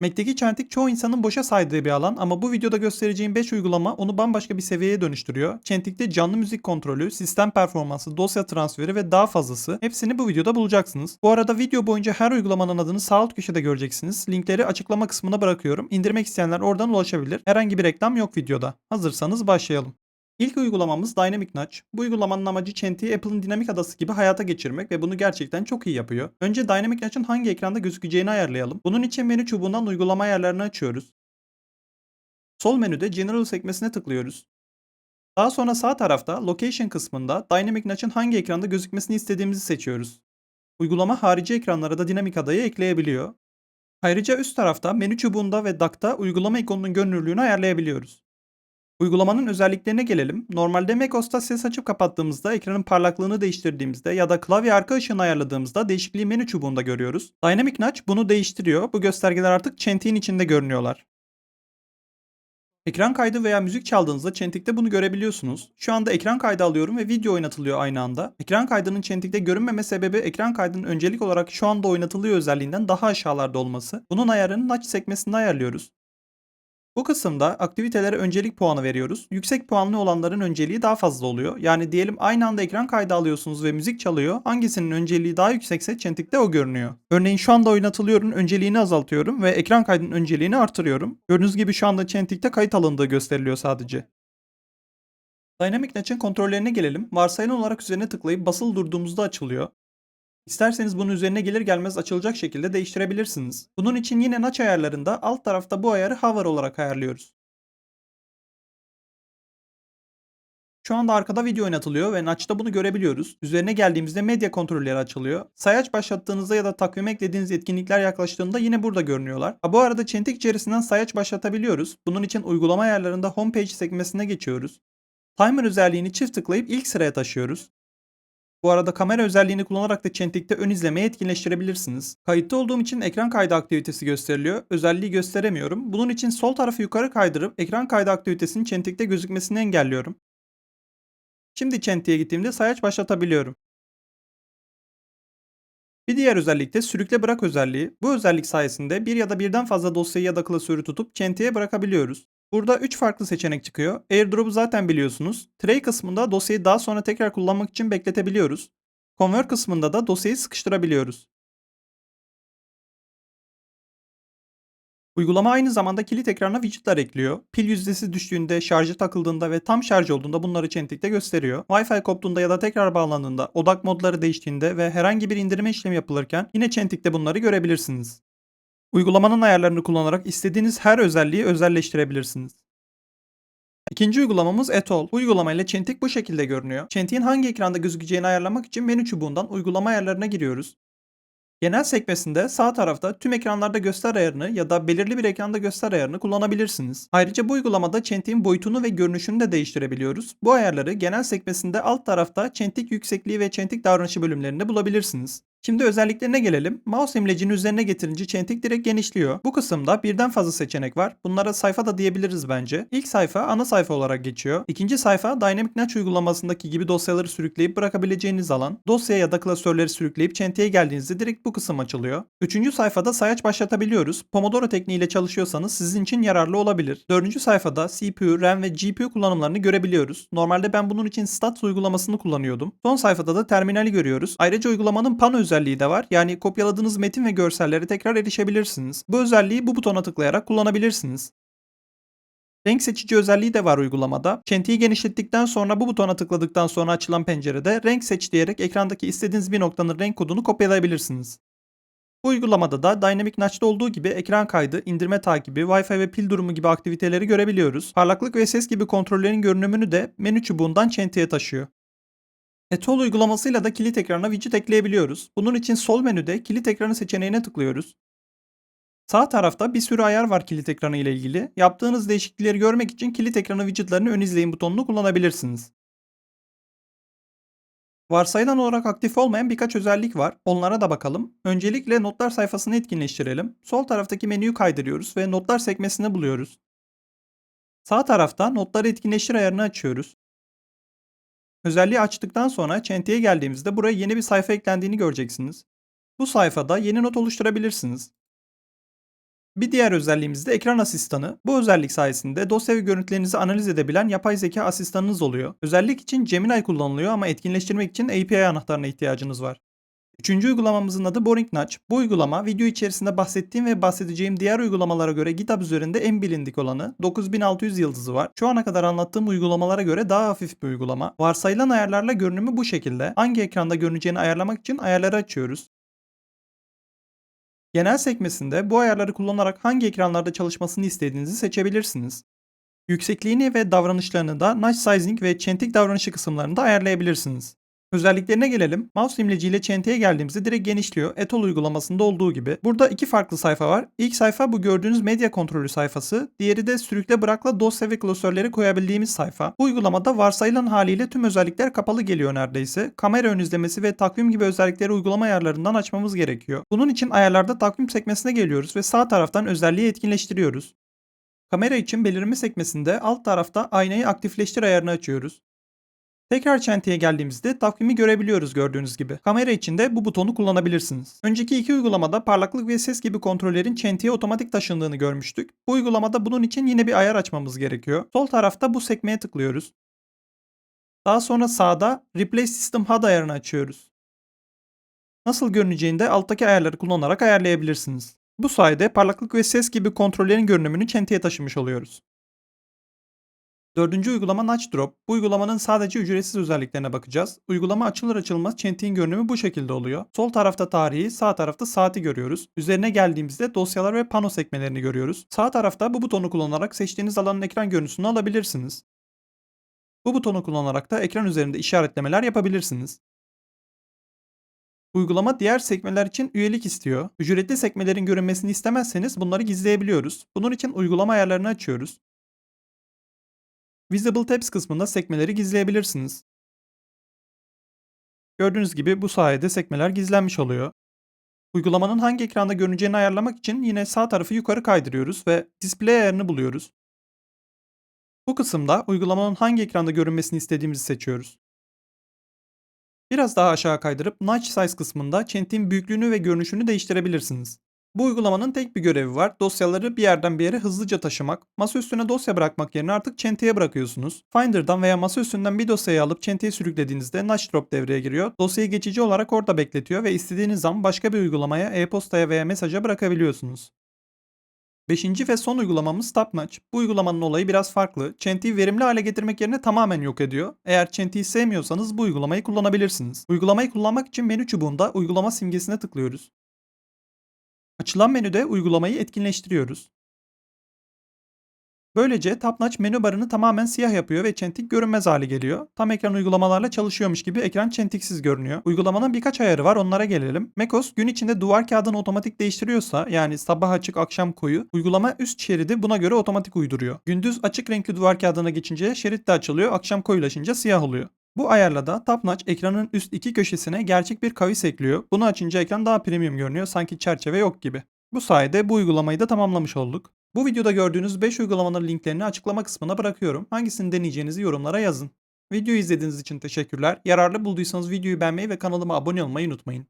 Mac'teki çentik çoğu insanın boşa saydığı bir alan ama bu videoda göstereceğim 5 uygulama onu bambaşka bir seviyeye dönüştürüyor. Çentikte canlı müzik kontrolü, sistem performansı, dosya transferi ve daha fazlası hepsini bu videoda bulacaksınız. Bu arada video boyunca her uygulamanın adını sağ alt köşede göreceksiniz. Linkleri açıklama kısmına bırakıyorum. İndirmek isteyenler oradan ulaşabilir. Herhangi bir reklam yok videoda. Hazırsanız başlayalım. İlk uygulamamız Dynamic Nudge. Bu uygulamanın amacı çentiği Apple'ın dinamik adası gibi hayata geçirmek ve bunu gerçekten çok iyi yapıyor. Önce Dynamic Nudge'ın hangi ekranda gözükeceğini ayarlayalım. Bunun için menü çubuğundan uygulama ayarlarını açıyoruz. Sol menüde General sekmesine tıklıyoruz. Daha sonra sağ tarafta Location kısmında Dynamic Nudge'ın hangi ekranda gözükmesini istediğimizi seçiyoruz. Uygulama harici ekranlara da dinamik adayı ekleyebiliyor. Ayrıca üst tarafta menü çubuğunda ve DAC'ta uygulama ikonunun görünürlüğünü ayarlayabiliyoruz. Uygulamanın özelliklerine gelelim. Normalde macOS'ta ses açıp kapattığımızda, ekranın parlaklığını değiştirdiğimizde ya da klavye arka ışığını ayarladığımızda değişikliği menü çubuğunda görüyoruz. Dynamic Nudge bunu değiştiriyor. Bu göstergeler artık çentiğin içinde görünüyorlar. Ekran kaydı veya müzik çaldığınızda çentikte bunu görebiliyorsunuz. Şu anda ekran kaydı alıyorum ve video oynatılıyor aynı anda. Ekran kaydının çentikte görünmeme sebebi ekran kaydının öncelik olarak şu anda oynatılıyor özelliğinden daha aşağılarda olması. Bunun ayarını Nudge sekmesinde ayarlıyoruz. Bu kısımda aktivitelere öncelik puanı veriyoruz. Yüksek puanlı olanların önceliği daha fazla oluyor. Yani diyelim aynı anda ekran kaydı alıyorsunuz ve müzik çalıyor. Hangisinin önceliği daha yüksekse çentikte o görünüyor. Örneğin şu anda oynatılıyorun önceliğini azaltıyorum ve ekran kaydının önceliğini artırıyorum. Gördüğünüz gibi şu anda çentikte kayıt alındığı gösteriliyor sadece. Dynamic Notch'ın kontrollerine gelelim. Varsayılan olarak üzerine tıklayıp basılı durduğumuzda açılıyor. İsterseniz bunu üzerine gelir gelmez açılacak şekilde değiştirebilirsiniz. Bunun için yine Notch ayarlarında alt tarafta bu ayarı hover olarak ayarlıyoruz. Şu anda arkada video oynatılıyor ve Notch'ta bunu görebiliyoruz. Üzerine geldiğimizde medya kontrolleri açılıyor. Sayaç başlattığınızda ya da takvime eklediğiniz etkinlikler yaklaştığında yine burada görünüyorlar. Bu arada çentik içerisinden sayaç başlatabiliyoruz. Bunun için uygulama ayarlarında Homepage sekmesine geçiyoruz. Timer özelliğini çift tıklayıp ilk sıraya taşıyoruz. Bu arada kamera özelliğini kullanarak da çentikte ön izlemeyi etkinleştirebilirsiniz. Kayıtta olduğum için ekran kaydı aktivitesi gösteriliyor. Özelliği gösteremiyorum. Bunun için sol tarafı yukarı kaydırıp ekran kaydı aktivitesinin çentikte gözükmesini engelliyorum. Şimdi çentiğe gittiğimde sayaç başlatabiliyorum. Bir diğer özellik de sürükle bırak özelliği. Bu özellik sayesinde bir ya da birden fazla dosyayı ya da klasörü tutup çentiğe bırakabiliyoruz. Burada 3 farklı seçenek çıkıyor. AirDrop'u zaten biliyorsunuz. Tray kısmında dosyayı daha sonra tekrar kullanmak için bekletebiliyoruz. Convert kısmında da dosyayı sıkıştırabiliyoruz. Uygulama aynı zamanda kilit ekrana widgetler ekliyor. Pil yüzdesi düştüğünde, şarjı takıldığında ve tam şarj olduğunda bunları çentikte gösteriyor. Wi-Fi koptuğunda ya da tekrar bağlandığında, odak modları değiştiğinde ve herhangi bir indirme işlemi yapılırken yine çentikte bunları görebilirsiniz. Uygulamanın ayarlarını kullanarak istediğiniz her özelliği özelleştirebilirsiniz. İkinci uygulamamız Etol. Bu uygulamayla çentik bu şekilde görünüyor. Çentiğin hangi ekranda gözükeceğini ayarlamak için menü çubuğundan uygulama ayarlarına giriyoruz. Genel sekmesinde sağ tarafta tüm ekranlarda göster ayarını ya da belirli bir ekranda göster ayarını kullanabilirsiniz. Ayrıca bu uygulamada çentiğin boyutunu ve görünüşünü de değiştirebiliyoruz. Bu ayarları genel sekmesinde alt tarafta çentik yüksekliği ve çentik davranışı bölümlerinde bulabilirsiniz. Şimdi özelliklerine gelelim. Mouse imlecini üzerine getirince çentik direkt genişliyor. Bu kısımda birden fazla seçenek var. Bunlara sayfa da diyebiliriz bence. İlk sayfa ana sayfa olarak geçiyor. İkinci sayfa Dynamic Notch uygulamasındaki gibi dosyaları sürükleyip bırakabileceğiniz alan. Dosya ya da klasörleri sürükleyip çentiğe geldiğinizde direkt bu kısım açılıyor. Üçüncü sayfada sayaç başlatabiliyoruz. Pomodoro tekniğiyle çalışıyorsanız sizin için yararlı olabilir. Dördüncü sayfada CPU, RAM ve GPU kullanımlarını görebiliyoruz. Normalde ben bunun için Stats uygulamasını kullanıyordum. Son sayfada da terminali görüyoruz. Ayrıca uygulamanın pano özelliği de var. Yani kopyaladığınız metin ve görsellere tekrar erişebilirsiniz. Bu özelliği bu butona tıklayarak kullanabilirsiniz. Renk seçici özelliği de var uygulamada. Çentiyi genişlettikten sonra bu butona tıkladıktan sonra açılan pencerede renk seç diyerek ekrandaki istediğiniz bir noktanın renk kodunu kopyalayabilirsiniz. Bu uygulamada da Dynamic Notch'ta olduğu gibi ekran kaydı, indirme takibi, Wi-Fi ve pil durumu gibi aktiviteleri görebiliyoruz. Parlaklık ve ses gibi kontrollerin görünümünü de menü çubuğundan çentiye taşıyor. Etol uygulamasıyla da kilit ekrana widget ekleyebiliyoruz. Bunun için sol menüde kilit ekranı seçeneğine tıklıyoruz. Sağ tarafta bir sürü ayar var kilit ekranı ile ilgili. Yaptığınız değişiklikleri görmek için kilit ekranı widgetlerini ön izleyin butonunu kullanabilirsiniz. Varsayılan olarak aktif olmayan birkaç özellik var. Onlara da bakalım. Öncelikle notlar sayfasını etkinleştirelim. Sol taraftaki menüyü kaydırıyoruz ve notlar sekmesini buluyoruz. Sağ tarafta notları etkinleştir ayarını açıyoruz. Özelliği açtıktan sonra çentiye geldiğimizde buraya yeni bir sayfa eklendiğini göreceksiniz. Bu sayfada yeni not oluşturabilirsiniz. Bir diğer özelliğimiz de ekran asistanı. Bu özellik sayesinde dosya ve görüntülerinizi analiz edebilen yapay zeka asistanınız oluyor. Özellik için Gemini kullanılıyor ama etkinleştirmek için API anahtarına ihtiyacınız var. Üçüncü uygulamamızın adı Boring Nudge. Bu uygulama video içerisinde bahsettiğim ve bahsedeceğim diğer uygulamalara göre GitHub üzerinde en bilindik olanı. 9600 yıldızı var. Şu ana kadar anlattığım uygulamalara göre daha hafif bir uygulama. Varsayılan ayarlarla görünümü bu şekilde. Hangi ekranda görüneceğini ayarlamak için ayarları açıyoruz. Genel sekmesinde bu ayarları kullanarak hangi ekranlarda çalışmasını istediğinizi seçebilirsiniz. Yüksekliğini ve davranışlarını da Nudge Sizing ve çentik davranışı kısımlarında ayarlayabilirsiniz. Özelliklerine gelelim. Mouse imleciyle çentiğe geldiğimizde direkt genişliyor. Etol uygulamasında olduğu gibi. Burada iki farklı sayfa var. İlk sayfa bu gördüğünüz medya kontrolü sayfası. Diğeri de sürükle bırakla dosya ve klasörleri koyabildiğimiz sayfa. Bu uygulamada varsayılan haliyle tüm özellikler kapalı geliyor neredeyse. Kamera ön izlemesi ve takvim gibi özellikleri uygulama ayarlarından açmamız gerekiyor. Bunun için ayarlarda takvim sekmesine geliyoruz ve sağ taraftan özelliği etkinleştiriyoruz. Kamera için belirme sekmesinde alt tarafta aynayı aktifleştir ayarını açıyoruz. Tekrar çentiye geldiğimizde takvimi görebiliyoruz gördüğünüz gibi. Kamera için de bu butonu kullanabilirsiniz. Önceki iki uygulamada parlaklık ve ses gibi kontrollerin çentiye otomatik taşındığını görmüştük. Bu uygulamada bunun için yine bir ayar açmamız gerekiyor. Sol tarafta bu sekmeye tıklıyoruz. Daha sonra sağda Replace System HUD ayarını açıyoruz. Nasıl görüneceğini de alttaki ayarları kullanarak ayarlayabilirsiniz. Bu sayede parlaklık ve ses gibi kontrollerin görünümünü çentiye taşımış oluyoruz. Dördüncü uygulama Nudge Drop. Bu uygulamanın sadece ücretsiz özelliklerine bakacağız. Uygulama açılır açılmaz çentiğin görünümü bu şekilde oluyor. Sol tarafta tarihi, sağ tarafta saati görüyoruz. Üzerine geldiğimizde dosyalar ve pano sekmelerini görüyoruz. Sağ tarafta bu butonu kullanarak seçtiğiniz alanın ekran görüntüsünü alabilirsiniz. Bu butonu kullanarak da ekran üzerinde işaretlemeler yapabilirsiniz. Uygulama diğer sekmeler için üyelik istiyor. Ücretli sekmelerin görünmesini istemezseniz bunları gizleyebiliyoruz. Bunun için uygulama ayarlarını açıyoruz. Visible Tabs kısmında sekmeleri gizleyebilirsiniz. Gördüğünüz gibi bu sayede sekmeler gizlenmiş oluyor. Uygulamanın hangi ekranda görüneceğini ayarlamak için yine sağ tarafı yukarı kaydırıyoruz ve Display ayarını buluyoruz. Bu kısımda uygulamanın hangi ekranda görünmesini istediğimizi seçiyoruz. Biraz daha aşağı kaydırıp Notch Size kısmında çentiğin büyüklüğünü ve görünüşünü değiştirebilirsiniz. Bu uygulamanın tek bir görevi var. Dosyaları bir yerden bir yere hızlıca taşımak. Masa üstüne dosya bırakmak yerine artık çentiye bırakıyorsunuz. Finder'dan veya masa üstünden bir dosyayı alıp çentiye sürüklediğinizde Nudge Drop devreye giriyor. Dosyayı geçici olarak orada bekletiyor ve istediğiniz zaman başka bir uygulamaya, e-postaya veya mesaja bırakabiliyorsunuz. Beşinci ve son uygulamamız TapNudge. Bu uygulamanın olayı biraz farklı. Çentiyi verimli hale getirmek yerine tamamen yok ediyor. Eğer çentiyi sevmiyorsanız bu uygulamayı kullanabilirsiniz. Uygulamayı kullanmak için menü çubuğunda uygulama simgesine tıklıyoruz. Açılan menüde uygulamayı etkinleştiriyoruz. Böylece TapNudge menü barını tamamen siyah yapıyor ve çentik görünmez hale geliyor. Tam ekran uygulamalarla çalışıyormuş gibi ekran çentiksiz görünüyor. Uygulamanın birkaç ayarı var, onlara gelelim. macOS gün içinde duvar kağıdını otomatik değiştiriyorsa, yani sabah açık akşam koyu, uygulama üst şeridi buna göre otomatik uyduruyor. Gündüz açık renkli duvar kağıdına geçince şerit de açılıyor, akşam koyulaşınca siyah oluyor. Bu ayarla da TapNudge ekranın üst iki köşesine gerçek bir kavis ekliyor. Bunu açınca ekran daha premium görünüyor, sanki çerçeve yok gibi. Bu sayede bu uygulamayı da tamamlamış olduk. Bu videoda gördüğünüz 5 uygulamanın linklerini açıklama kısmına bırakıyorum. Hangisini deneyeceğinizi yorumlara yazın. Videoyu izlediğiniz için teşekkürler. Yararlı bulduysanız videoyu beğenmeyi ve kanalıma abone olmayı unutmayın.